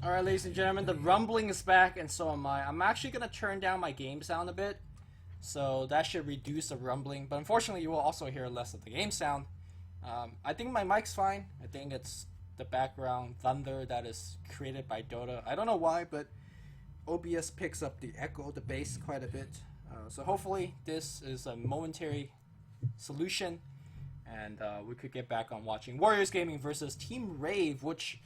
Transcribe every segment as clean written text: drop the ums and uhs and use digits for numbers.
Alright, ladies and gentlemen, the rumbling is back, and so am I. I'm actually going to turn down my game sound a bit, so that should reduce the rumbling, but unfortunately you will also hear less of the game sound. I think my mic's fine. I think it's the background thunder that is created by Dota. I don't know why, but OBS picks up the echo, the bass quite a bit. So hopefully this is a momentary solution, and we could get back on watching Warriors Gaming versus Team Rave, which...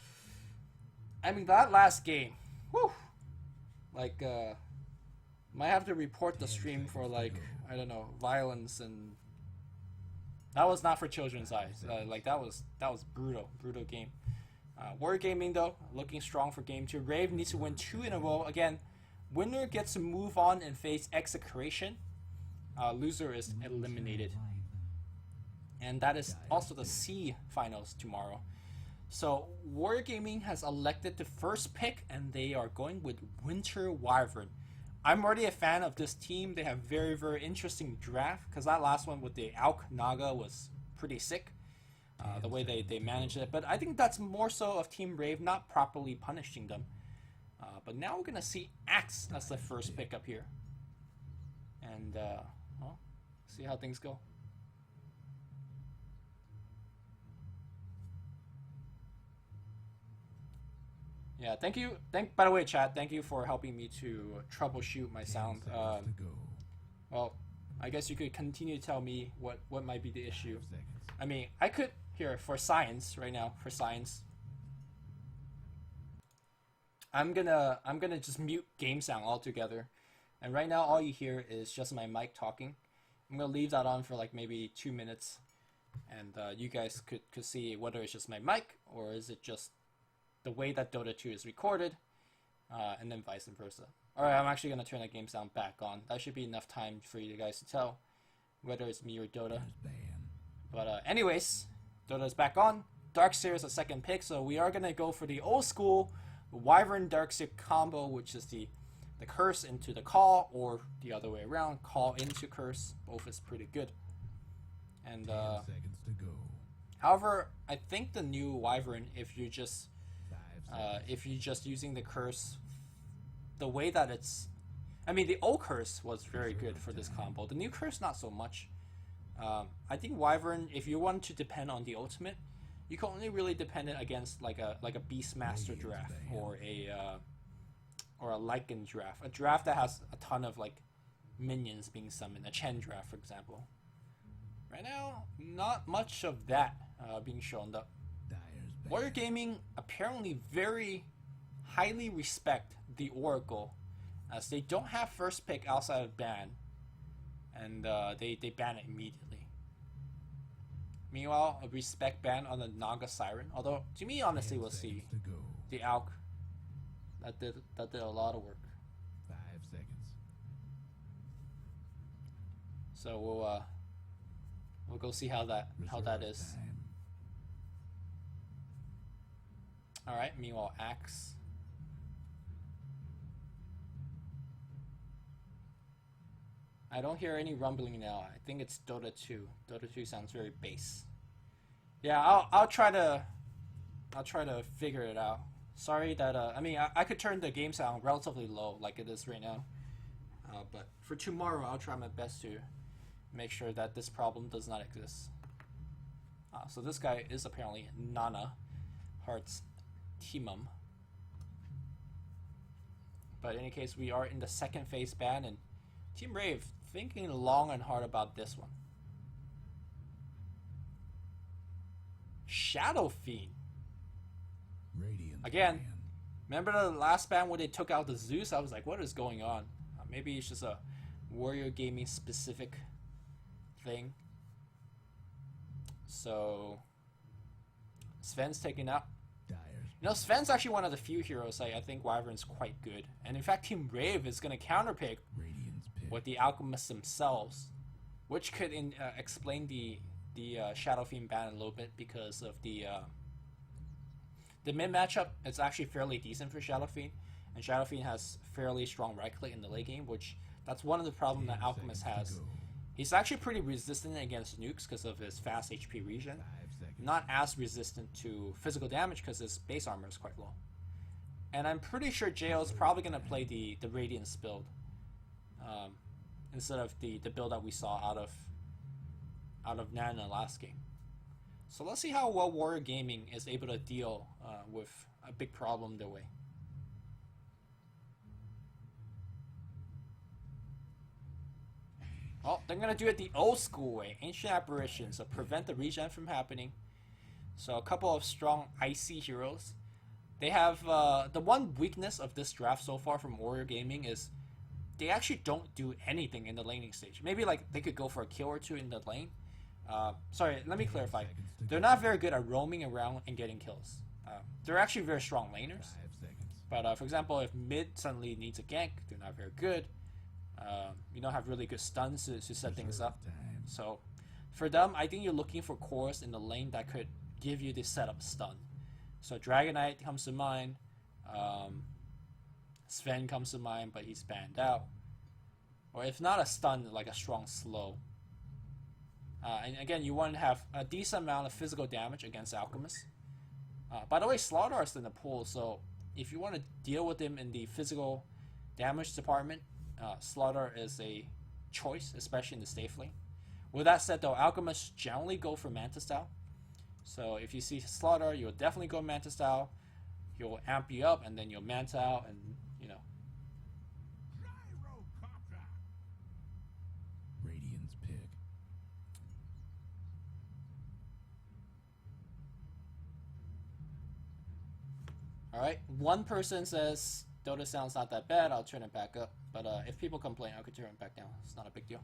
I mean, that last game, whew, like, might have to report the stream for, like, I don't know, violence, and that was not for children's eyes. Like, that was brutal game. Warrior Gaming, though, looking strong for game 2. Rave needs to win 2 in a row. Again, winner gets to move on and face Execration. Loser is eliminated. And that is also the C finals tomorrow. So, Warrior Gaming has elected the first pick, and they are going with Winter Wyvern. I'm already a fan of this team. They have very interesting draft, because that last one with the Alk Naga was pretty sick, the way they managed it. But I think that's more so of Team Rave not properly punishing them. But now we're going to see Axe as the first pick up here. And, well, see how things go. Yeah, thank you. By the way, chat, thank you for helping me to troubleshoot my sound. Well, I guess you could continue to tell me what might be the issue. I mean, I could here for science right now. For science, I'm gonna just mute game sound altogether, and right now all you hear is just my mic talking. I'm gonna leave that on for like maybe 2 minutes, and you guys could see whether it's just my mic or is it just the way that Dota 2 is recorded, and then vice versa. Alright, I'm actually going to turn the game sound back on. That should be enough time for you guys to tell whether it's me or Dota. But anyways, Dota is back on. Darkseer is a second pick, so we are going to go for the old school Wyvern Darkseer combo, which is the curse into the call, or the other way around, call into curse. Both is pretty good. And however, I think the new Wyvern, if you're just using the curse, the way that it's... I mean, the old curse was very good for this combo. The new curse, not so much. I think Wyvern, if you want to depend on the ultimate, you can only really depend it against like a Beastmaster draft or a Lycan draft. A draft that has a ton of like minions being summoned. A Chen draft, for example. Right now, not much of that being shown up. Warrior Gaming apparently very highly respect the Oracle, as they don't have first pick outside of ban, and they ban it immedately. Meanwhile, a respect ban on the Naga Siren, although to me honestly we'll see the Alk that did a lot of work. 5 seconds. So we'll go see how that is. Alright, meanwhile, Axe. I don't hear any rumbling now. I think it's Dota 2. Dota 2 sounds very bass. Yeah, I'll try to figure it out. Sorry that I mean I could turn the game sound relatively low like it is right now. But for tomorrow I'll try my best to make sure that this problem does not exist. So this guy is apparently Nana Heart's Teamum. But in any case, we are in the second phase ban, and Team Rave thinking long and hard about this one. Shadow Fiend. Again, remember the last ban where they took out the Zeus? I was like, what is going on? Maybe it's just a Warrior Gaming specific thing. So Sven's taken out. You know, Sven's actually one of the few heroes I think Wyvern's quite good. And in fact, Team Rave is going to counterpick with the Alchemists themselves, which could explain the Shadow Fiend ban a little bit, because of the mid matchup. It's actually fairly decent for Shadow Fiend, and Shadow Fiend has fairly strong right click in the late game, which that's one of the problems that Alchemist has. He's actually pretty resistant against nukes because of his fast HP regen. Not as resistant to physical damage because his base armor is quite low. And I'm pretty sure JO is probably going to play the Radiance build. Instead of the build that we saw out of Nana last game. So let's see how well Warrior Gaming is able to deal with a big problem their way. Oh, they're gonna do it the old school way, Ancient Apparition, so prevent the regen from happening. So a couple of strong icy heroes. They have the one weakness of this draft so far from Warrior Gaming is they actually don't do anything in the laning stage. Maybe like they could go for a kill or two in the lane. Sorry, let me clarify. They're not very good at roaming around and getting kills. They're actually very strong laners. But for example, if mid suddenly needs a gank, they're not very good. You don't have really good stuns to set things up. So for them, I think you're looking for cores in the lane that could give you the setup stun. So Dragonite comes to mind. Sven comes to mind, but he's banned out. Or if not a stun, like a strong slow. And again, you want to have a decent amount of physical damage against Alchemist. By the way, Slaughter is in the pool, so if you want to deal with him in the physical damage department, Slaughter is a choice, especially in the safe lane. With that said though, Alchemists generally go for Manta style. So if you see Slaughter, you'll definitely go Manta style. He'll amp you up, and then you'll Manta out, and you know. Radiant's pick. Alright, one person says Dota sound's not that bad, I'll turn it back up. But if people complain, I could turn it back down. It's not a big deal.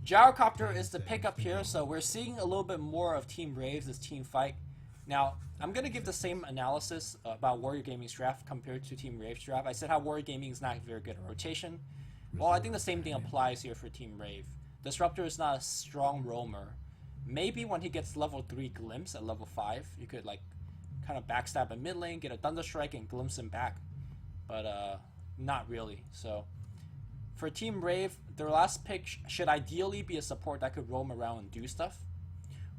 Gyrocopter is the pickup here, so we're seeing a little bit more of Team Rave's this team fight. Now, I'm going to give the same analysis about Warrior Gaming's draft compared to Team Rave's draft. I said how Warrior Gaming is not very good at rotation. Well, I think the same thing applies here for Team Rave. Disruptor is not a strong roamer. Maybe when he gets level 3 Glimpse at level 5, you could like kind of backstab a mid lane, get a Thunder Strike, and glimpse him back. But not really. So for Team Rave, their last pick should ideally be a support that could roam around and do stuff.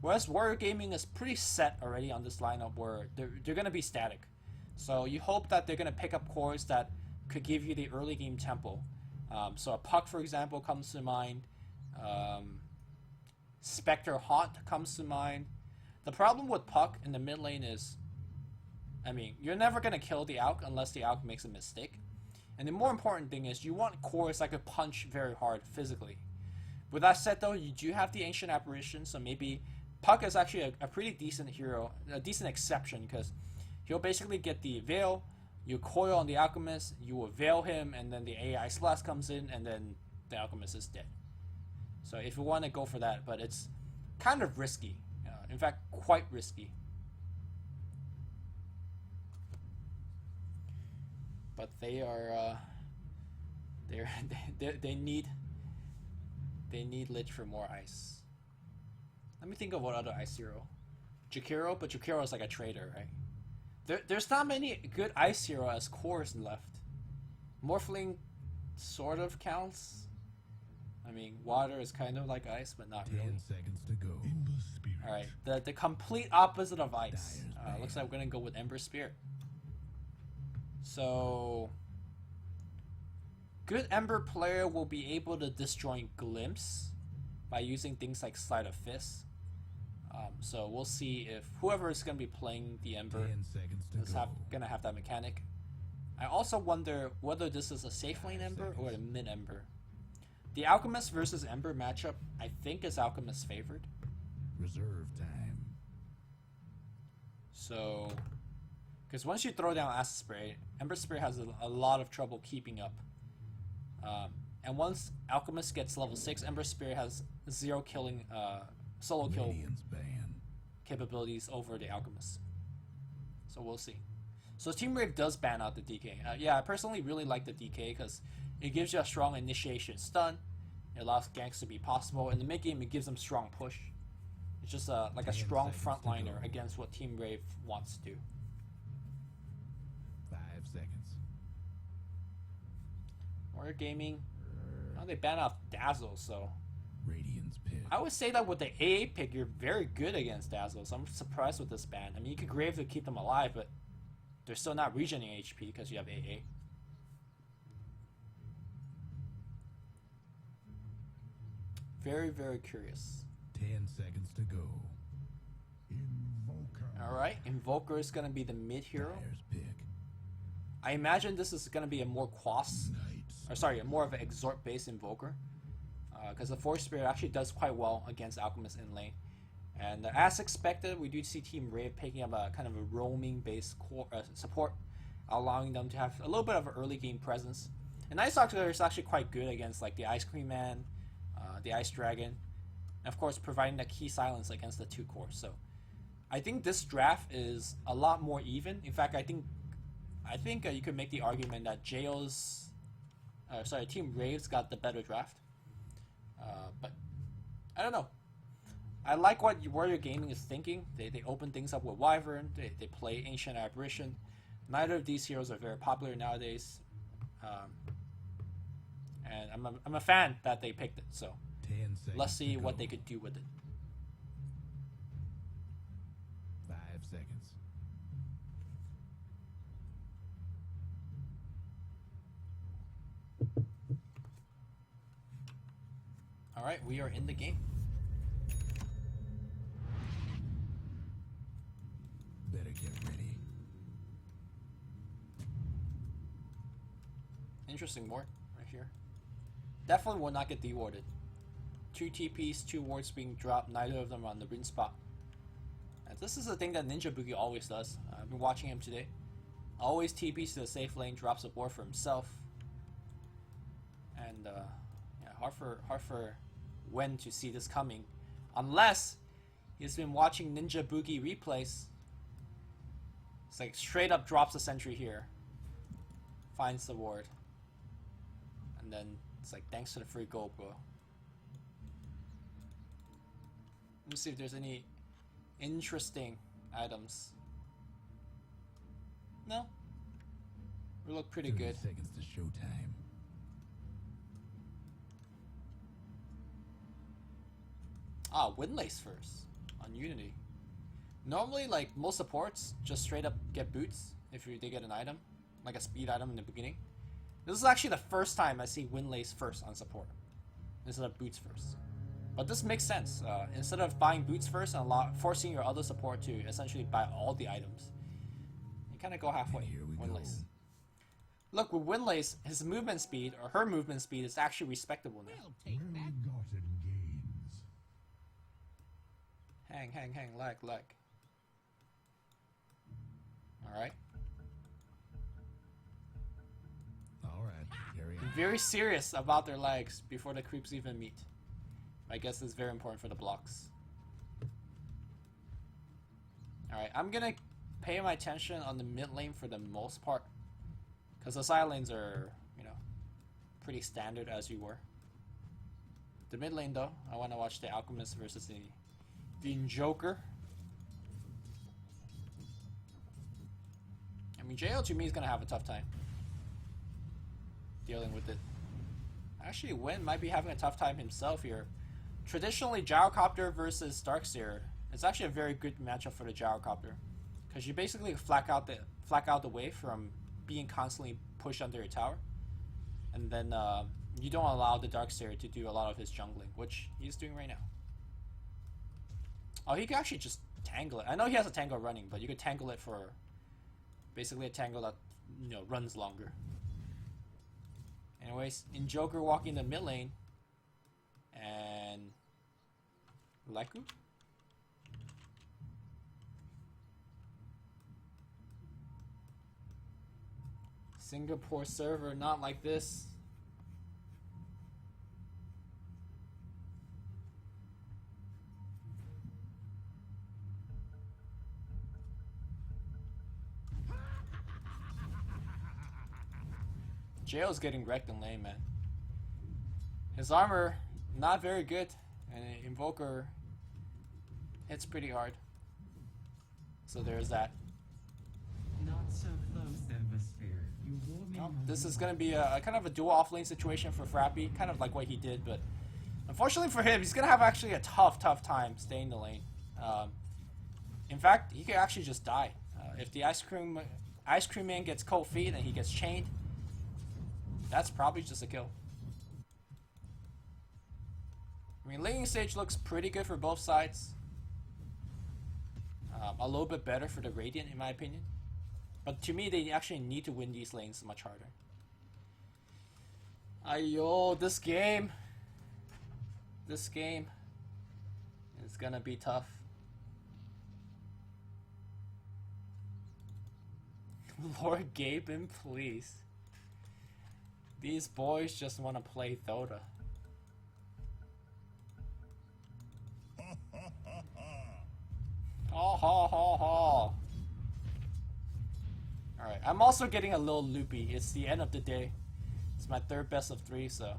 Whereas Warrior Gaming is pretty set already on this lineup where they're going to be static. So you hope that they're going to pick up cores that could give you the early game tempo. So a Puck, for example, comes to mind. Spectre Haunt comes to mind. The problem with Puck in the mid lane is, I mean, you're never going to kill the Alk unless the Alk makes a mistake. And the more important thing is you want cores that could punch very hard physically. With that said though, you do have the Ancient Apparition, so maybe Puck is actually a pretty decent hero, a decent exception, because he'll basically get the Veil, you coil on the Alchemist, you will Veil him, and then the AI Slash comes in, and then the Alchemist is dead. So if you want to go for that, but it's kind of risky. In fact, quite risky. But they are, they need Lich for more ice. Let me think of what other ice hero. Jakiro, but Jakiro is like a trader, right? There's not many good ice hero as cores left. Morphling sort of counts. I mean, water is kind of like ice, but not really. 10 seconds to go. Alright, the complete opposite of ice. Looks like we're gonna go with Ember Spirit. So, good Ember player will be able to disjoint Glimpse by using things like Sleight of Fist. So we'll see if whoever is going to be playing the Ember is going to have that mechanic. I also wonder whether this is a safe lane Ember or a mid Ember. The Alchemist versus Ember matchup, I think, is Alchemist favored. Reserve time. So, because once you throw down Acid Spray, Ember Spirit has a lot of trouble keeping up. And once Alchemist gets level 6, Ember Spirit has 0 killing, solo kill capabilities over the Alchemist. So we'll see. So Team Rave does ban out the DK. Yeah, I personally really like the DK because it gives you a strong initiation stun. It allows ganks to be possible. In the mid game, it gives them strong push. It's just like a strong frontliner against what Team Rave wants to do. 5 seconds. Warrior Gaming, now they ban out Dazzle, so Radiant's pick. I would say that with the AA pick, you're very good against Dazzle, so I'm surprised with this ban. I mean, you could Grave to keep them alive, but they're still not regening HP because you have AA. Very, very curious. 10 seconds to go. Alright, Invoker is gonna be the mid hero. Dyer's pick. I imagine this is gonna be a more Quas, or sorry, more of an Exhort based Invoker. Because the Force Spirit actually does quite well against Alchemist in lane. And as expected, we do see Team Rave picking up a kind of a roaming based support, allowing them to have a little bit of an early game presence. And Night Stalker is actually quite good against like the Ice Cream Man, the Ice Dragon, and of course providing the key silence against the 2 cores. So I think this draft is a lot more even. In fact, I think you could make the argument that Team Rave's got the better draft. But I don't know. I like what Warrior Gaming is thinking. They open things up with Wyvern. They play Ancient Apparition. Neither of these heroes are very popular nowadays. And I'm a fan that they picked it. So 10 seconds let's see to what go. they could do with it. 5 seconds. Alright, we are in the game. Better get ready. Interesting ward right here. Definitely will not get dewarded. 2 TPs, 2 wards being dropped, neither of them on the rin spot. And this is the thing that Ninja Boogie always does. I've been watching him today. Always TPs to the safe lane, drops a ward for himself. And yeah, hard for when to see this coming. Unless he's been watching Ninja Boogie replays. It's like straight up drops a sentry here. Finds the ward. And then it's like, thanks to the free gold, bro. Let me see if there's any interesting items. No. We look pretty 30 good. seconds to showtime. Ah, Windlace first on Unity. Normally, like most supports, just straight up get boots if they get an item, like a speed item in the beginning. This is actually the first time I see Windlace first on support instead of boots first. But this makes sense. Instead of buying boots first and forcing your other support to essentially buy all the items, you kind of go halfway. Here we Windlace. go. Look, with Windlace, his movement speed, or her movement speed, is actually respectable now. Well-gotten gains. Hang, lag. Alright. All right, carry on. Very serious about their lags before the creeps even meet. I guess it's very important for the blocks. Alright, I'm gonna pay my attention on the mid lane for the most part. Because the side lanes are, you know, pretty standard as you were. The mid lane though, I want to watch the Alchemist versus the Joker. I mean, JL to me is gonna have a tough time dealing with it. Actually, Win might be having a tough time himself here. Traditionally, Gyrocopter versus Darkseer, it's actually a very good matchup for the Gyrocopter, because you basically flack out the wave from being constantly pushed under your tower, and then you don't allow the Darkseer to do a lot of his jungling, which he's doing right now. Oh, he could actually just tangle it. I know he has a tangle running, but you could tangle it for basically a tangle that, you know, runs longer. Anyways, in Joker walking the mid lane, and Leku. Singapore server, not like this. JL's getting wrecked in lane, man. His armor, not very good, and Invoker hits pretty hard. So there's that. Not so close, Embisphere. You wore me. Oh, this is going to be a kind of a dual off lane situation for Frappy, kind of like what he did, but unfortunately for him, he's going to have actually a tough time staying in the lane. In fact, he could actually just die. If the Ice Cream Ice Cream Man gets cold feet and he gets chained, that's probably just a kill. I mean, laning stage looks pretty good for both sides. A little bit better for the Radiant, in my opinion. But to me, they actually need to win these lanes much harder. Ayo, this game is gonna be tough. Lord Gaben, please. These boys just want to play Dota. Ha ha ha ha. Alright, I'm also getting a little loopy. It's the end of the day. It's my third best of 3, so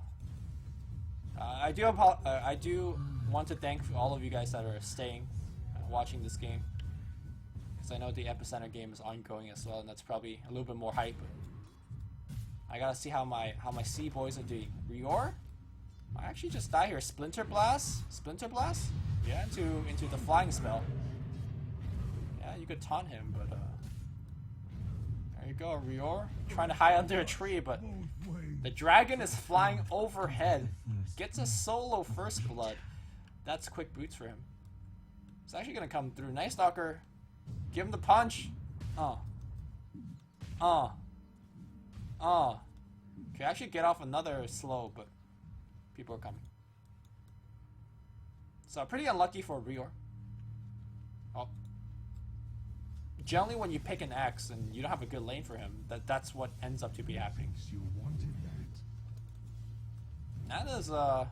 I do want to thank all of you guys that are staying, watching this game, because I know the Epicenter game is ongoing as well, and that's probably a little bit more hype. I gotta see how my C boys are doing. Rior? I actually just die here. Splinter Blast? Yeah, into the flying spell. Yeah, you could taunt him, but there you go, Rior. Trying to hide under a tree, but the dragon is flying overhead. Gets a solo first blood. That's quick boots for him. It's actually gonna come through. Nice Stalker. Give him the punch. Okay, actually get off another slow, but people are coming. So pretty unlucky for Rior. Oh. Generally when you pick an X and you don't have a good lane for him, that's what ends up to be happening. You wanted that. Nana's kind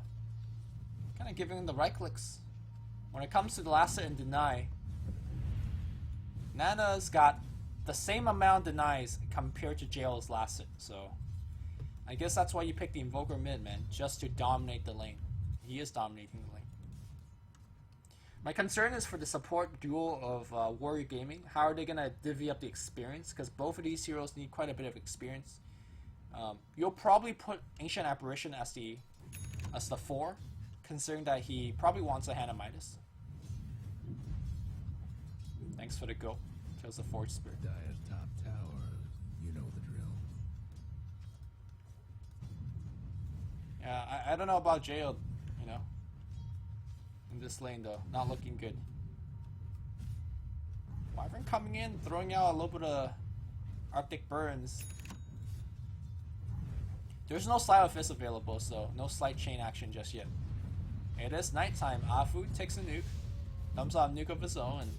of giving him the right clicks. When it comes to the last hit and deny, Nana's got the same amount denies compared to Jail's last hit, so I guess that's why you pick the Invoker mid, man, just to dominate the lane. He is dominating the lane. My concern is for the support duo of Warrior Gaming. How are they gonna divvy up the experience? Because both of these heroes need quite a bit of experience. You'll probably put Ancient Apparition as the 4, considering that he probably wants a Hand of Midas. Thanks for the go. Kills the Forge Spirit. Dire's top tower. You know the drill. Yeah, I don't know about Jail, you know. In this lane though, not looking good. Wyvern coming in, throwing out a little bit of Arctic Burns. There's no Sleight of Fist available, so no Slight Chain action just yet. It is nighttime. Afu takes a nuke, thumbs off nuke of his own, and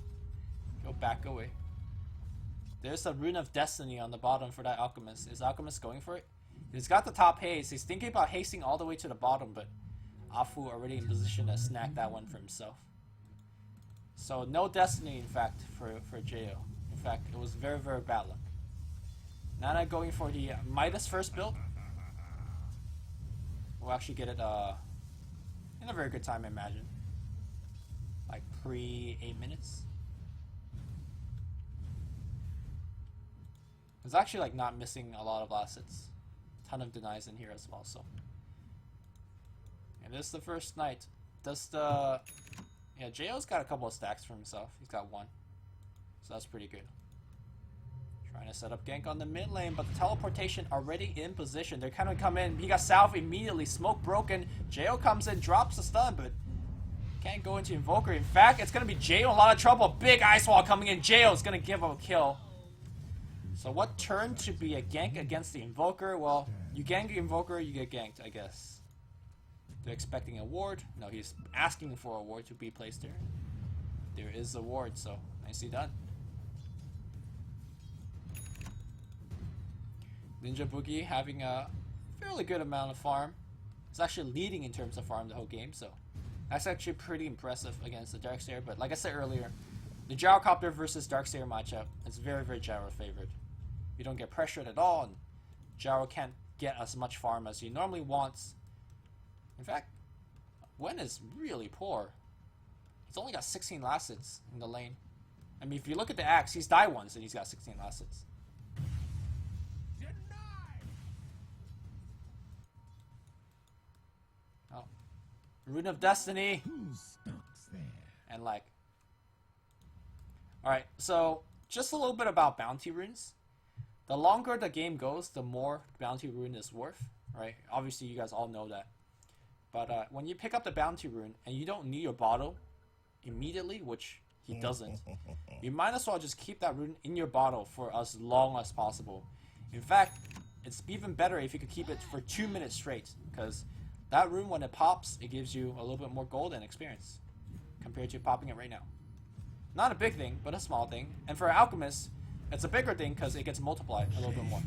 go back away. There's a Rune of Destiny on the bottom for that Alchemist. Is Alchemist going for it? He's got the top haste. He's thinking about hasting all the way to the bottom, but Afu already in position to snag that one for himself. So no Destiny, in fact, for Jo. In fact, it was very, very bad luck. Nana going for the Midas first build. We'll actually get it in a very good time, I imagine. Like pre-8 minutes. It's actually like not missing a lot of assets. Ton of denies in here as well, so. And this is the first night. Does the... Yeah, JO's got a couple of stacks for himself. He's got 1. So that's pretty good. Trying to set up gank on the mid lane, but the teleportation already in position. They're kind of come in. He got salve immediately. Smoke broken. Jo comes in, drops the stun, but can't go into Invoker. In fact, it's going to be Jo in a lot of trouble. Big ice wall coming in. Jo is going to give him a kill. So what turned to be a gank against the Invoker? Well, you gank the Invoker, you get ganked, I guess. They're expecting a ward. No, he's asking for a ward to be placed there. There is a ward, so nicely done. Ninja Boogie having a fairly good amount of farm. He's actually leading in terms of farm the whole game, so that's actually pretty impressive against the Darkseer. But like I said earlier, the Gyrocopter versus Darkseer matchup is very, very Gyro favored. You don't get pressured at all, and Gyro can't get as much farm as he normally wants. In fact, Wen is really poor. He's only got 16 last hits in the lane. I mean, if you look at the axe, he's died once and he's got 16 last hits. Oh. Rune of Destiny! And like... Alright, so just a little bit about bounty runes. the longer the game goes, the more bounty rune is worth, right? Obviously, you guys all know that. But when you pick up the bounty rune and you don't need your bottle immediately, which he doesn't, you might as well just keep that rune in your bottle for as long as possible. In fact, it's even better if you could keep it for 2 minutes straight, because that rune, when it pops, it gives you a little bit more gold and experience compared to popping it right now. Not a big thing, but a small thing. And for Alchemist, it's a bigger thing because it gets multiplied a little bit more.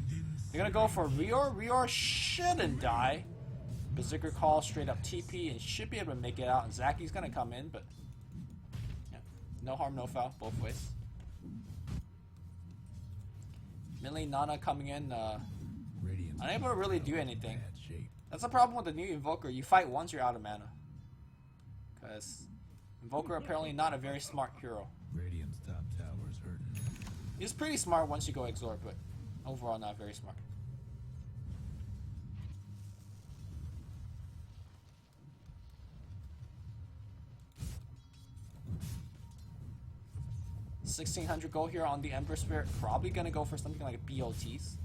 They're gonna go for Rior. Rior shouldn't die. Berserker Call straight up TP and should be able to make it out. And Zaki's gonna come in, but yeah, no harm, no foul, both ways. Millie Nana coming in, unable to really do anything. That's the problem with the new Invoker. You fight once, you're out of mana. Because Invoker apparently not a very smart hero. Radiant's top tower's hurting. He's pretty smart once you go Exort, but overall not very smart. $1,600 gold here on the Ember Spirit. Probably gonna go for something like BOTs.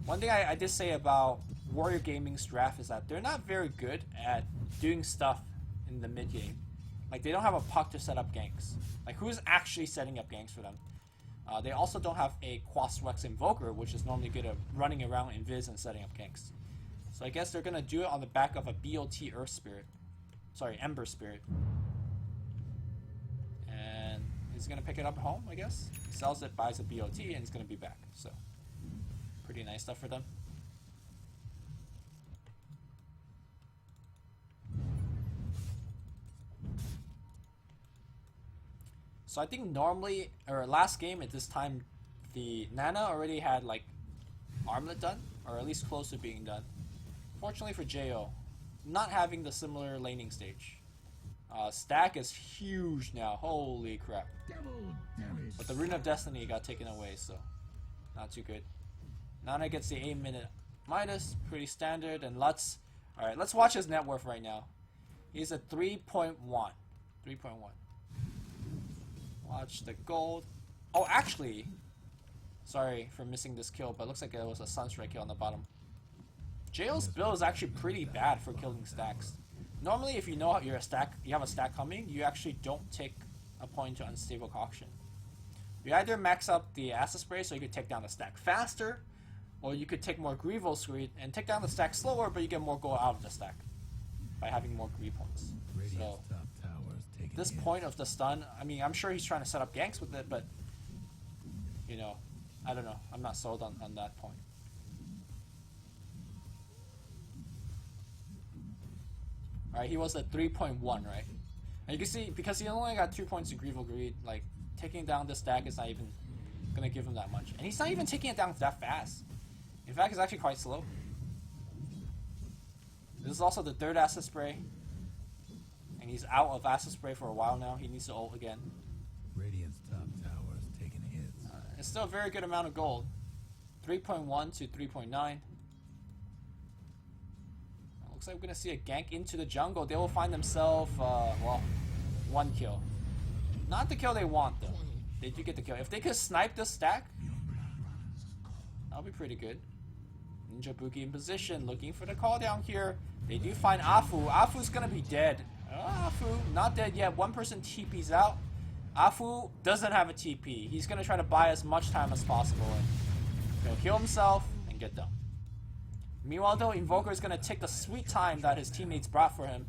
One thing I did say about Warrior Gaming's draft is that they're not very good at doing stuff in the mid game. Like, they don't have a puck to set up ganks. Like, who's actually setting up ganks for them? They also don't have a Quaswex Invoker, which is normally good at running around Invis and setting up ganks. So I guess they're gonna do it on the back of a BOT Earth Spirit. Sorry, Ember Spirit. And he's gonna pick it up at home, I guess. He sells it, buys a BOT, and he's gonna be back. So, pretty nice stuff for them. So I think normally, or last game at this time, the Nana already had like Armlet done, or at least close to being done. Fortunately for JO, not having the similar laning stage. Stack is huge now, holy crap. But the Rune of Destiny got taken away, so not too good. Nana gets the 8-minute Midas, pretty standard, and let's watch his net worth right now. He's at 3.1. 3.1. Watch the gold. Oh, actually, sorry for missing this kill, but it looks like it was a Sunstrike kill on the bottom. JO's build is actually pretty bad for killing stacks. Normally, if you know you have a stack coming, you actually don't take a point to Unstable Concoction. You either max up the Acid Spray so you could take down the stack faster, or you could take more Greevo Screed and take down the stack slower, but you get more gold out of the stack by having more Greed points. So, this point of the stun, I mean, I'm sure he's trying to set up ganks with it, but, you know, I don't know. I'm not sold on that point. Alright, he was at 3.1, right? And you can see, because he only got 2 points to Greevo Greed, like, taking down this stack is not even gonna give him that much. And he's not even taking it down that fast. In fact, it's actually quite slow. This is also the third Acid Spray. And he's out of Acid Spray for a while now. He needs to ult again. Radiant's top tower is taking hits. It's still a very good amount of gold. 3.1 to 3.9. Looks like we're going to see a gank into the jungle. They will find themselves, well, 1 kill. Not the kill they want, though. They do get the kill. If they could snipe this stack, that'll be pretty good. Ninja Boogie in position, looking for the call down here. They do find Afu. Afu's going to be dead. Afu, not dead yet. One person TP's out. Afu doesn't have a TP. He's going to try to buy as much time as possible. And he'll kill himself and get done. Meanwhile, though, Invoker is going to take the sweet time that his teammates brought for him.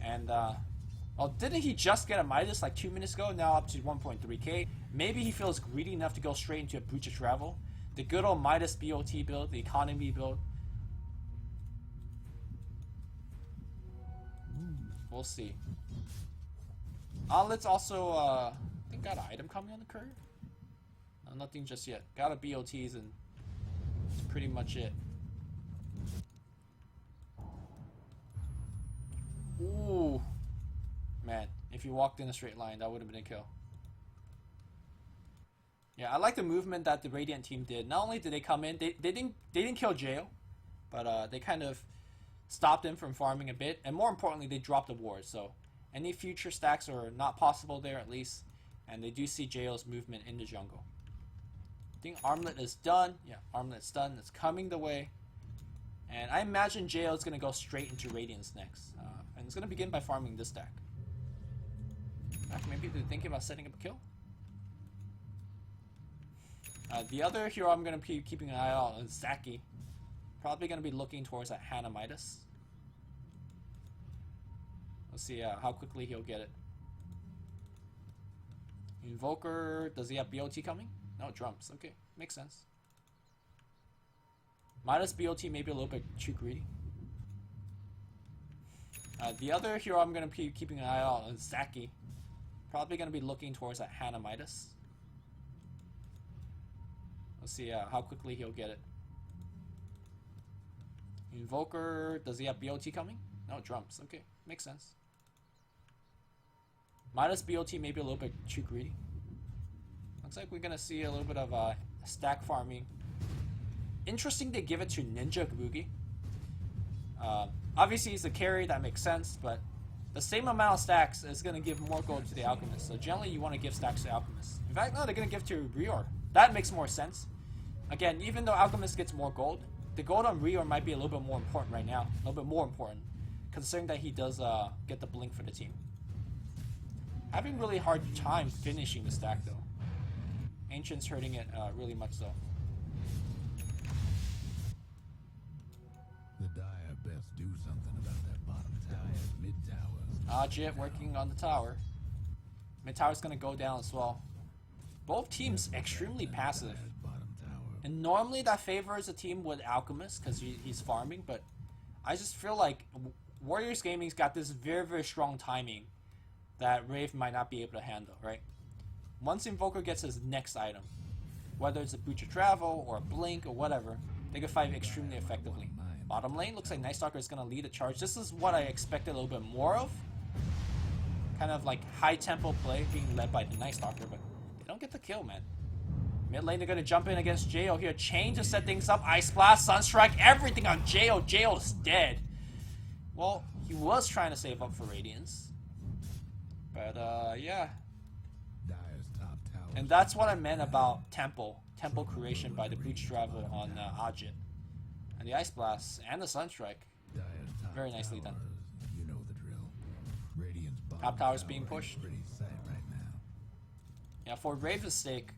And, well, didn't he just get a Midas like 2 minutes ago? Now up to 1.3k. Maybe he feels greedy enough to go straight into a Breach of Travel. The good old Midas BOT build, the economy build. We'll see. Let's also, I think got an item coming on the courier? No, nothing just yet. Got a BOTs and that's pretty much it. Ooh. Man, if you walked in a straight line, that would have been a kill. Yeah, I like the movement that the Radiant team did. Not only did they come in, they didn't kill Jail, but they kind of stopped him from farming a bit, and more importantly, they dropped the ward. So any future stacks are not possible there at least, and they do see Jail's movement in the jungle. I think Armlet is done. Yeah, Armlet's done. It's coming the way. And I imagine JO is going to go straight into Radiance next. And it's going to begin by farming this deck. In fact, maybe they're thinking about setting up a kill. The other hero I'm going to be keeping an eye on is Zaki. Probably going to be looking towards that Hannah Midas. Let's see how quickly he'll get it. Invoker, does he have BOT coming? No, drums. Okay, makes sense. Midas BOT maybe a little bit too greedy. The other hero I'm going to be keeping an eye on is Zaki. Probably going to be looking towards that Hannah Midas. Let's see how quickly he'll get it. Invoker, does he have BOT coming? No, drums. Okay, makes sense. Midas BOT maybe a little bit too greedy. Looks like we're going to see a little bit of stack farming. Interesting they give it to Ninja Boogie. Obviously he's a carry, that makes sense, but the same amount of stacks is going to give more gold to the Alchemist. So generally you want to give stacks to Alchemist. In fact, no, they're going to give to Rior. That makes more sense. Again, even though Alchemist gets more gold, the gold on Rior might be a little bit more important right now. A little bit more important, considering that he does get the blink for the team. Having really hard time finishing the stack though. Ancient's hurting it really much so. The Dire best do something about that bottom tower. Mid towers. Ajit working on the tower. Mid tower's gonna go down as well. Both teams extremely passive. Bottom tower. And normally that favors a team with Alchemist because he's farming, but I just feel like Warriors Gaming's got this very, very strong timing that Rave might not be able to handle, right? Once Invoker gets his next item, whether it's a Butcher Travel or a Blink or whatever, they can fight extremely effectively. Bottom lane looks like Night Stalker is going to lead a charge. This is what I expected a little bit more of. Kind of like high tempo play being led by the Night Stalker, but they don't get the kill, man. Mid lane, they're going to jump in against JO here. Chain to set things up. Ice Blast, Sunstrike, everything on JO. JO's dead. Well, he was trying to save up for Radiance. But, yeah. Dire's top tower. And that's what I meant about tempo creation by the Boots Travel on Ajit. And the Ice Blast and the Sunstrike. Dire's top Very nicely done. towers, you know the drill. Radiant's bottom Top tower's tower being is pushed. pretty sad right now. Yeah, for Rave's sake,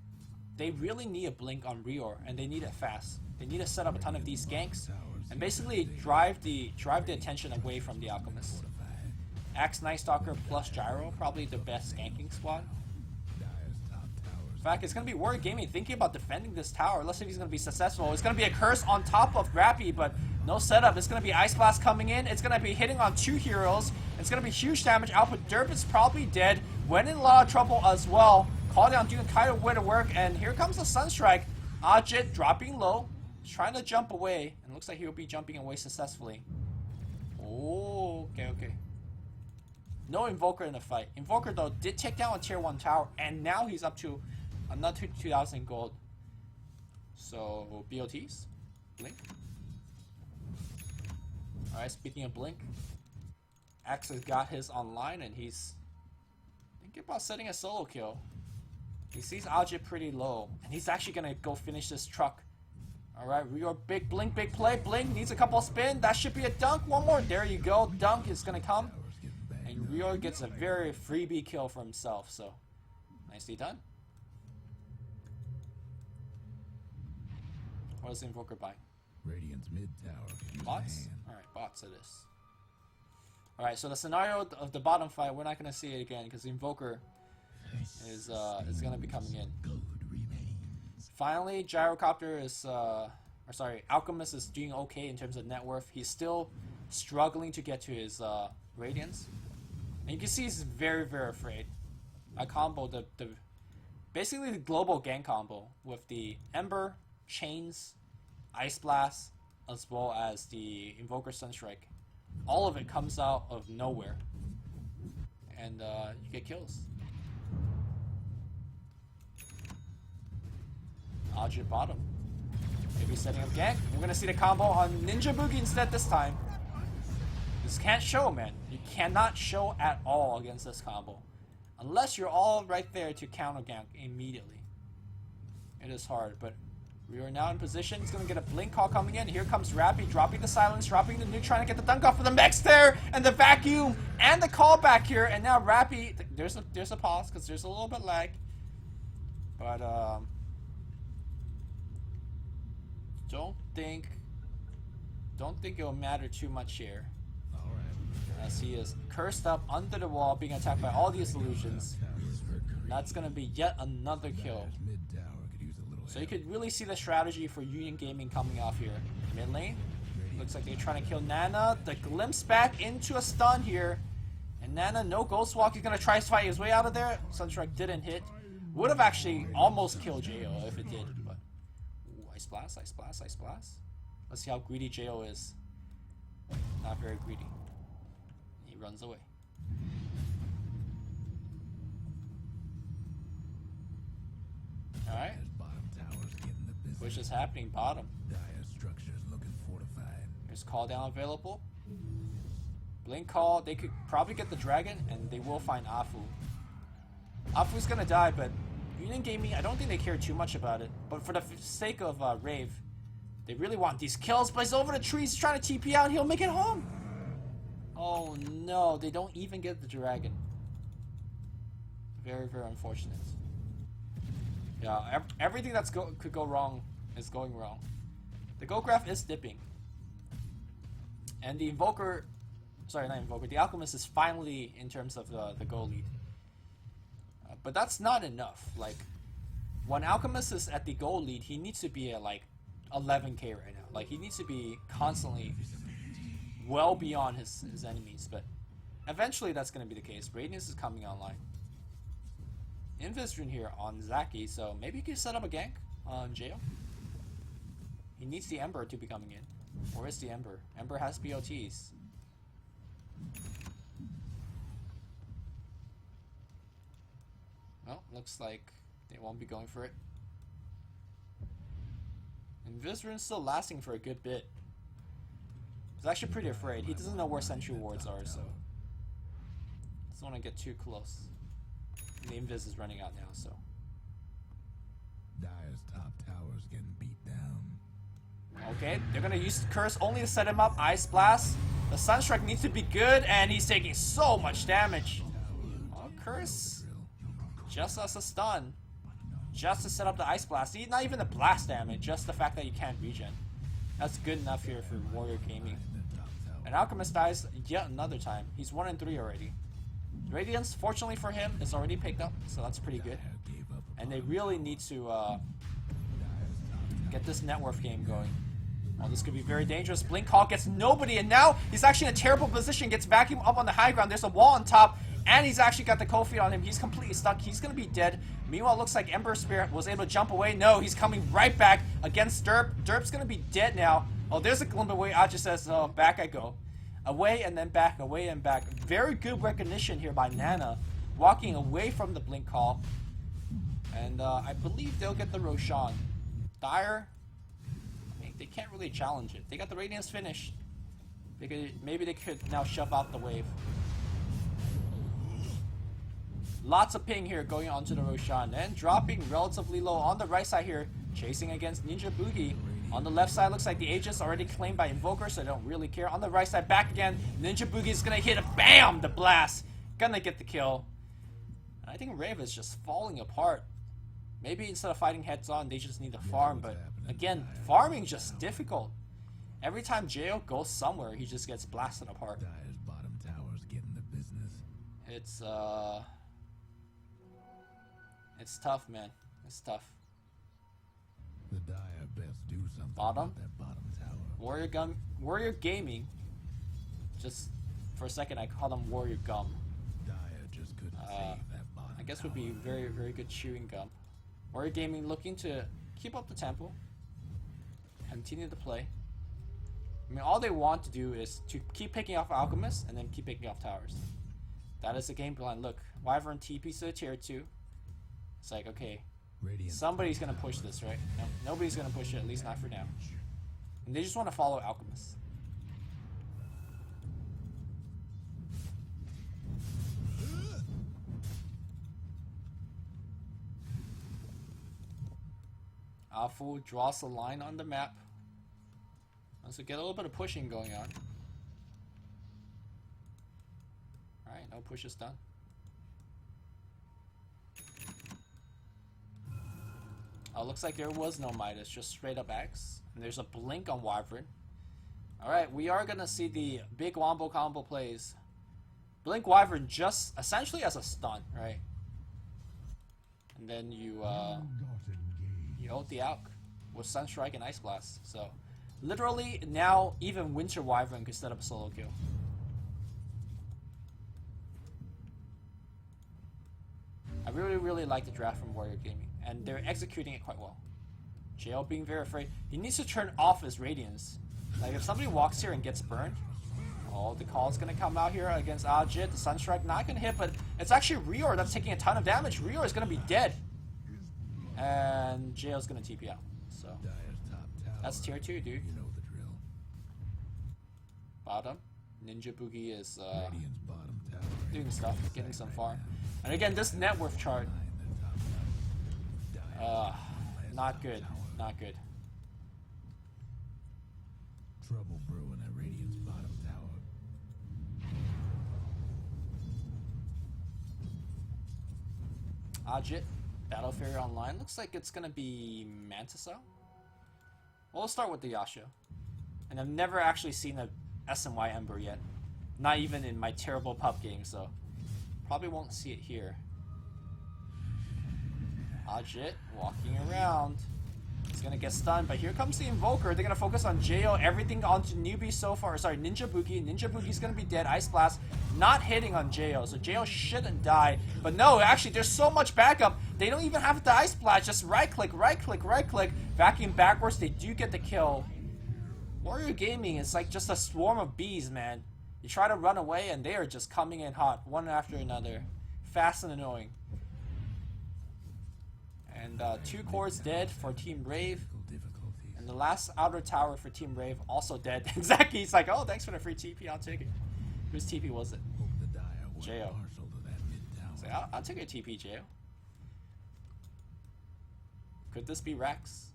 they really need a blink on Rior, and they need it fast. They need to set up a ton of these ganks, and basically drive the attention away from the Alchemist. Axe Night Stalker plus Gyro, probably the best ganking squad. Dire's top towers. In fact, it's going to be Warrior Gaming thinking about defending this tower. Let's see if he's going to be successful. It's going to be a curse on top of Grappy, but no setup. It's going to be Ice Blast coming in. It's going to be hitting on two heroes. It's going to be huge damage output. Derp is probably dead. Went in a lot of trouble as well. Call down doing kind of way to work, and here comes the Sunstrike. Ajit dropping low. He's trying to jump away, and looks like he'll be jumping away successfully. Oh, okay. No Invoker in the fight. Invoker, though, did take down a tier 1 tower, and now he's up to another 2,000 gold. So, BOTs? Blink. Alright, speaking of Blink, Axe has got his online, and he's thinking about setting a solo kill. He sees Ajit pretty low, and he's actually going to go finish this truck. Alright, Rior, big Blink, big play. Blink needs a couple of spin. That should be a dunk. One more. There you go. Dunk is going to come. And Rior gets a very freebie kill for himself, so nicely done. What is the Invoker buying? Radiant's mid tower. in Bots? hand. Alright, bots it is. Alright, so the scenario of the bottom fight, we're not going to see it again because the Invoker is going to be coming in. Finally, Gyrocopter is, Alchemist is doing okay in terms of net worth. He's still struggling to get to his Radiance. And you can see he's very, very afraid. I combo basically the global gang combo with the Ember, Chains, Ice Blast, as well as the Invoker Sunstrike. All of it comes out of nowhere. And you get kills. Ajit bottom. Maybe setting up gank. We're gonna see the combo on Ninja Boogie instead this time. This can't show, man. You cannot show at all against this combo. Unless you're all right there to counter gank immediately. It is hard, but we are now in position. He's gonna get a blink call coming in. Here comes Rappy, dropping the silence, dropping the nuke, trying to get the dunk off for the mech there, and the vacuum, and the call back here. And now Rappy, there's a pause because there's a little bit lag, but don't think it'll matter too much here. As he is cursed up under the wall, being attacked by all these illusions. That's gonna be yet another kill. So you could really see the strategy for Union Gaming coming off here. Mid lane, looks like they're trying to kill Nana. The glimpse back into a stun here. And Nana, no ghost walk. He's gonna try to fight his way out of there. Sunstrike didn't hit. Would have actually almost killed Jo if it did. But ooh, Ice Blast, Ice Blast, Ice Blast. Let's see how greedy Jo is. Not very greedy. He runs away. Alright. Push is happening bottom. There's call down available. Blink call, they could probably get the dragon and they will find Afu. Afu's gonna die, but Union Gaming, I don't think they care too much about it. But for the sake of Rave, they really want these kills. But he's over the trees trying to TP out, he'll make it home. Oh no, they don't even get the dragon. Very, very unfortunate. Yeah, everything that's could go wrong is going wrong. The gold graph is dipping. And the Invoker, sorry, not Invoker, the Alchemist is finally in terms of the goal lead. But that's not enough. Like, when Alchemist is at the goal lead, he needs to be at like 11k right now. Like, he needs to be constantly well beyond his enemies. But eventually that's going to be the case. Radiance is coming online. Invis Rune here on Zaki, so maybe he can set up a gank on Jo. He needs the Ember to be coming in. Where is the Ember? Ember has BOTs. Well, looks like they won't be going for it. Invis Rune's still lasting for a good bit. He's actually pretty afraid. He doesn't know where sentry wards are, so doesn't want to get too close. The Invis is running out now, so. Dire's top tower's getting beat down. Okay, they're gonna use Curse only to set him up. Ice Blast. The Sunstrike needs to be good, and he's taking so much damage. Oh, Curse. Just as a stun. Just to set up the Ice Blast. Not even the blast damage, just the fact that you can't regen. That's good enough here for Warrior Gaming. And Alchemist dies yet another time. He's 1 in 3 already. Radiance, fortunately for him, is already picked up, so that's pretty good. And they really need to get this net worth game going. Oh, this could be very dangerous. Blink Call gets nobody, and now he's actually in a terrible position. Gets vacuumed up on the high ground. There's a wall on top, and he's actually got the cold feet on him. He's completely stuck. He's going to be dead. Meanwhile, it looks like Ember Spirit was able to jump away. No, he's coming right back against Derp. Derp's going to be dead now. Oh, there's a glimpse away. Aja says, oh, back I go. Away and then back, away and back. Very good recognition here by Nana. Walking away from the Blink Call. And I believe they'll get the Roshan. Dire, I mean, they can't really challenge it. They got the Radiance finish. Maybe they could now shove out the wave. Lots of ping here going onto the Roshan. And dropping relatively low on the right side here. Chasing against Ninja Boogie. On the left side, looks like the Aegis already claimed by Invoker, so I don't really care. On the right side, back again. Ninja Boogie is going to hit a BAM! The blast. Gonna get the kill. And I think Rave is just falling apart. Maybe instead of fighting heads on, they just need to farm. But again, farming just difficult. Every time Jo goes somewhere, he just gets blasted apart. Dire's bottom tower's getting the business. It's tough, man. It's tough. The Dire best do something Bottom? about that bottom tower. Warrior Gaming. Just for a second, I call them Warrior Gum. Dire just couldn't save that bottom I guess tower. would be very, very good chewing gum. Warrior Gaming looking to keep up the tempo, continue to play. I mean, all they want to do is to keep picking off Alchemists and then keep picking off towers. That is the game plan. Look, Wyvern TP's to the tier 2. It's like, okay, Radiant somebody's gonna push this, right? No, nobody's gonna push it, at least not for now. And they just want to follow Alchemists. Alpha draws a line on the map. So get a little bit of pushing going on. Alright, no push is done. Oh, looks like there was no Midas, just straight up X. And there's a blink on Wyvern. Alright, we are gonna see the big wombo combo plays. Blink Wyvern just essentially as a stun, right? And then you ult the Alk with Sunstrike and Ice Blast. So literally now even Winter Wyvern could set up a solo kill. I really like the draft from Warrior Gaming, and they're executing it quite well. JL being very afraid. He needs to turn off his Radiance. Like if somebody walks here and gets burned, oh, the call's gonna come out here against Ajit. The Sunstrike not gonna hit, but it's actually Rior that's taking a ton of damage. Rior is gonna be dead. And JL's gonna TP out. So that's tier 2, dude. You know the drill. Bottom. Ninja Boogie is Radiant's bottom tower. doing stuff, getting some farm. And again, this net worth chart, not good, not good. Trouble brewing at Radiant's bottom tower. Ajit, Battle Fairy Online. Looks like it's gonna be Mantiso. Well, we'll start with the Yasha. And I've never actually seen a SNY Ember yet. Not even in my terrible pub game, so probably won't see it here. Ajit walking around. He's gonna get stunned, but here comes the Invoker. They're gonna focus on Jo. Everything onto newbie so far. Sorry, Ninja Boogie. Ninja Boogie's gonna be dead. Ice Blast not hitting on Jo, so Jo shouldn't die. But no, actually, there's so much backup. They don't even have the Ice Blast. Just right click, right click, right click. Vacuum backwards. They do get the kill. Warrior Gaming is like just a swarm of bees, man. You try to run away, and they are just coming in hot, one after another. Fast and annoying. And 2 cores dead for Team Rave. And the last outer tower for Team Rave also dead. And Zaki's like, oh, thanks for the free TP, I'll take it. Whose TP was it? Jo. So I'll take a TP, Jo. Could this be Rex?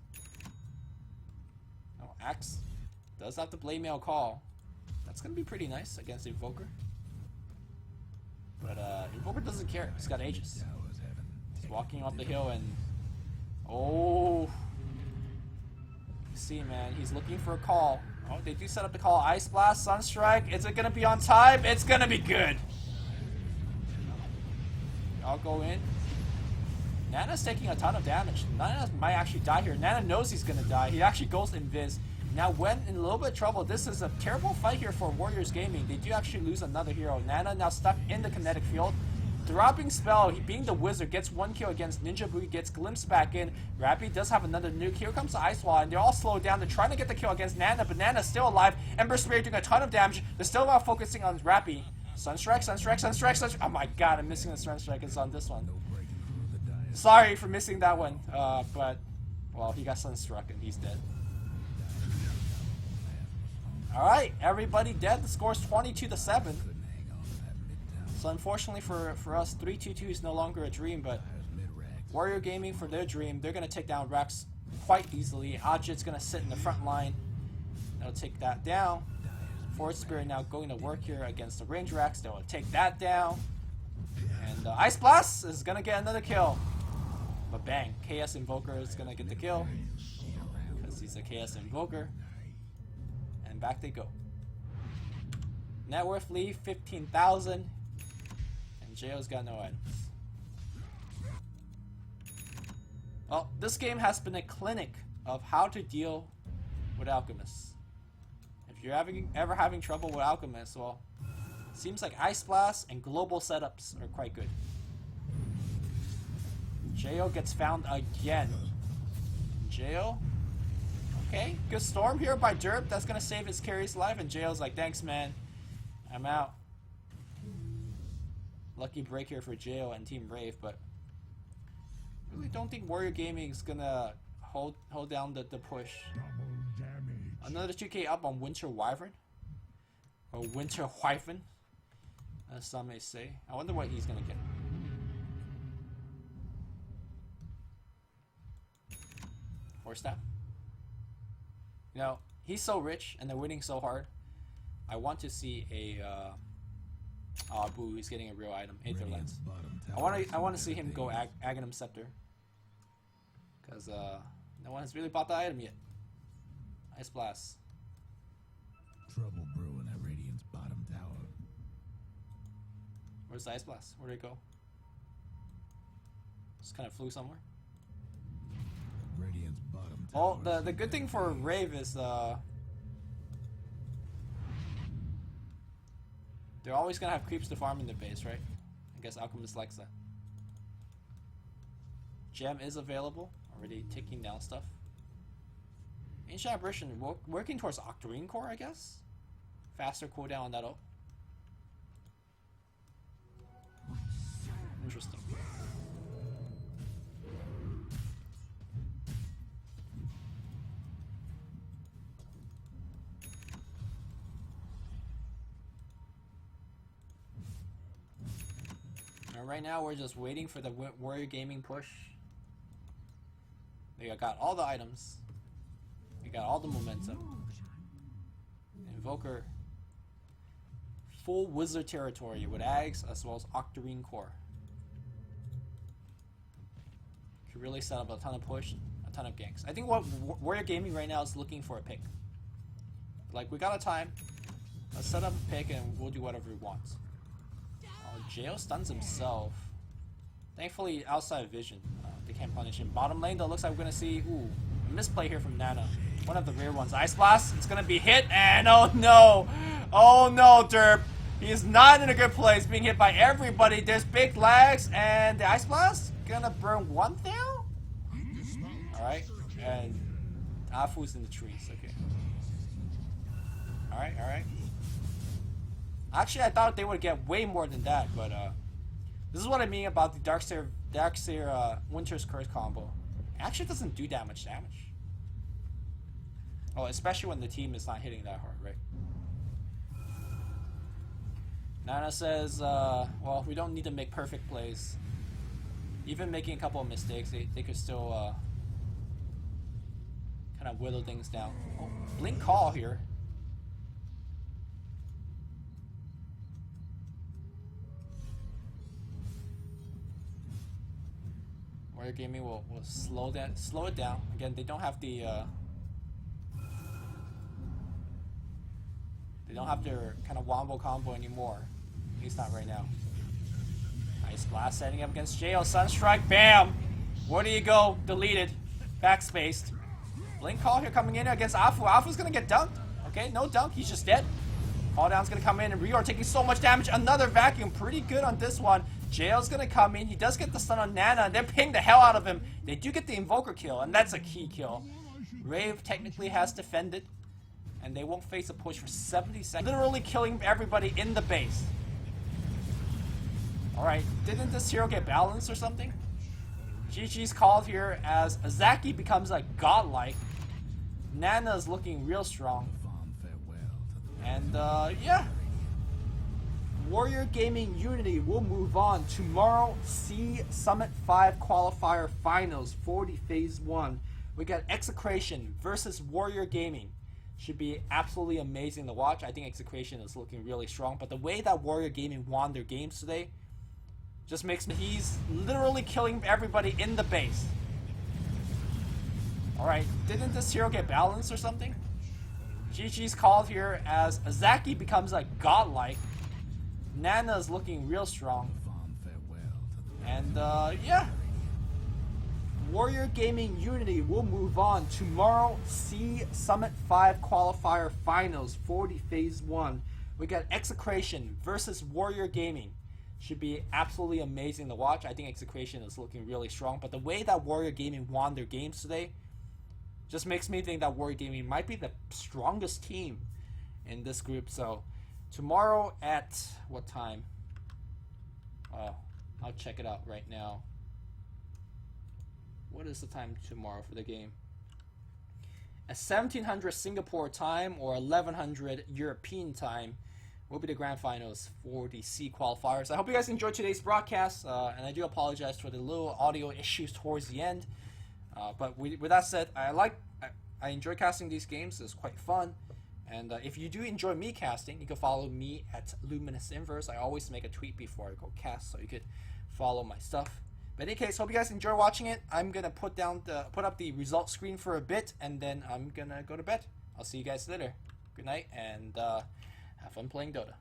Oh, Axe does have the Blade Mail call. That's gonna be pretty nice against Invoker. But Invoker doesn't care. He's got Aegis. He's walking up the hill and oh, you see, man, he's looking for a call. Oh, they do set up the call. Ice Blast, Sunstrike. Is it gonna be on time? It's gonna be good. I'll go in. Nana's taking a ton of damage. Nana might actually die here. Nana knows he's gonna die. He actually goes invis. Now, when in a little bit of trouble, this is a terrible fight here for Warriors Gaming. They do actually lose another hero. Nana now stuck in the kinetic field. Dropping spell, he being the wizard, gets 1 kill against Ninja Boogie, gets glimpsed back in. Rappy does have another nuke. Here comes the Ice Wall, and they're all slowed down. They're trying to get the kill against Nana, but Nana's still alive. Ember Spirit doing a ton of damage. They're still not focusing on Rappy. Sunstrike, Sunstrike, Sunstrike, Sunstrike. Oh my god, I'm missing the Sunstrike. It's on this one. Sorry for missing that one, but, well, he got Sunstruck and he's dead. Alright, everybody dead. The score's 22-7. So unfortunately for us, 3-2-2 is no longer a dream, but Warrior Gaming, for their dream, they're going to take down Rex quite easily. Ajit's going to sit in the front line. They'll take that down. Force Spirit now going to work here against the Range Rex. They'll take that down. And Ice Blast is going to get another kill. But bang, KS Invoker is going to get the kill. Because he's a KS Invoker. And back they go. Net worth lead 15,000. And JO's got no ends. Well, this game has been a clinic of how to deal with Alchemists. If you're ever having trouble with Alchemists, well, seems like Ice Blast and global setups are quite good. Jo gets found again. Jo? Okay, good storm here by Derp. That's gonna save his carry's life, and JO's like, thanks, man. I'm out. Lucky break here for Jo and Team Rave, but really don't think Warrior Gaming is gonna hold down the push. Another 2k up on Winter Wyvern. Or Winter Wyvern, as some may say. I wonder what he's gonna get. Horse staff. You know, he's so rich and they're winning so hard. I want to see a oh boo, he's getting a real item. Aether Lens. I want to see him go Aghanim Scepter. Cause no one has really bought the item yet. Ice Blast. Trouble brewing at Radiant's bottom tower. Where's the Ice Blast? Where'd it go? Just kind of flew somewhere. Radiant's bottom Oh, tower. the good thing for Rave is they're always gonna have creeps to farm in their base, right? I guess Alchemist likes that. Gem is available. Already taking down stuff. Ancient Apparition working towards Octarine Core, I guess? Faster cooldown on that ult. Interesting. And right now we're just waiting for the Warrior Gaming push. They got all the items. We got all the momentum. Invoker. Full wizard territory with Ags as well as Octarine Core. Could really set up a ton of push, a ton of ganks. I think what Warrior Gaming right now is looking for a pick. Like, we got a time. Let's set up a pick and we'll do whatever we want. Oh, Jail stuns himself. Thankfully, outside vision. They can't punish him. Bottom lane, though, looks like we're gonna see, ooh, a misplay here from Nana. One of the rare ones. Ice Blast, it's gonna be hit, and oh no! Oh no, Derp! He is not in a good place, being hit by everybody. There's big lags, and the Ice Blast gonna burn one down? Alright, and Afu's in the trees, okay. Alright, alright. Actually, I thought they would get way more than that, but this is what I mean about the Darkseer Winter's Curse combo. It actually doesn't do that much damage. Oh, especially when the team is not hitting that hard, right? Nana says, well, we don't need to make perfect plays. Even making a couple of mistakes, they could still kind of whittle things down. Oh, Blink Call here. Warrior Gaming will slow it down. Again, they don't have the they don't have their kind of wombo combo anymore. At least not right now. Ice Blast setting up against Jail. Sunstrike, bam! Where do you go? Deleted. Backspaced. Blink Call here coming in against Afu. Afu's gonna get dunked. Okay, no dunk, he's just dead. Fall down's gonna come in, and Rior taking so much damage. Another vacuum, pretty good on this one. Jail's gonna come in. He does get the stun on Nana, and they're ping the hell out of him. They do get the Invoker kill, and that's a key kill. Rave technically has defended, and they won't face a push for 70 seconds. Literally killing everybody in the base. Alright, didn't this hero get balanced or something? GG's called here as Azaki becomes like godlike. Nana's looking real strong. And yeah. Warrior Gaming Unity will move on. Tomorrow, C Summit 5 Qualifier Finals 40 Phase 1. We got Execration versus Warrior Gaming. Should be absolutely amazing to watch. I think Execration is looking really strong. But the way that Warrior Gaming won their games today just makes me... He's literally killing everybody in the base. Alright, didn't this hero get balanced or something? GG's called here as Azaki becomes like godlike. Nana's looking real strong. And yeah. Warrior Gaming Unity will move on. Tomorrow, C Summit 5 Qualifier Finals 40 Phase 1. We got Execration versus Warrior Gaming. Should be absolutely amazing to watch. I think Execration is looking really strong. But the way that Warrior Gaming won their games today just makes me think that Warrior Gaming might be the strongest team in this group. So tomorrow at what time? I'll check it out right now. What is the time tomorrow for the game? At 1700 Singapore time or 1100 European time will be the grand finals for the C qualifiers. I hope you guys enjoyed today's broadcast, and I do apologize for the little audio issues towards the end. But with that said, I enjoy casting these games. It's quite fun. And if you do enjoy me casting, you can follow me at Luminous Inverse. I always make a tweet before I go cast, so you could follow my stuff. But in any case, hope you guys enjoy watching it. I'm gonna put up the result screen for a bit, and then I'm gonna go to bed. I'll see you guys later. Good night, and have fun playing Dota.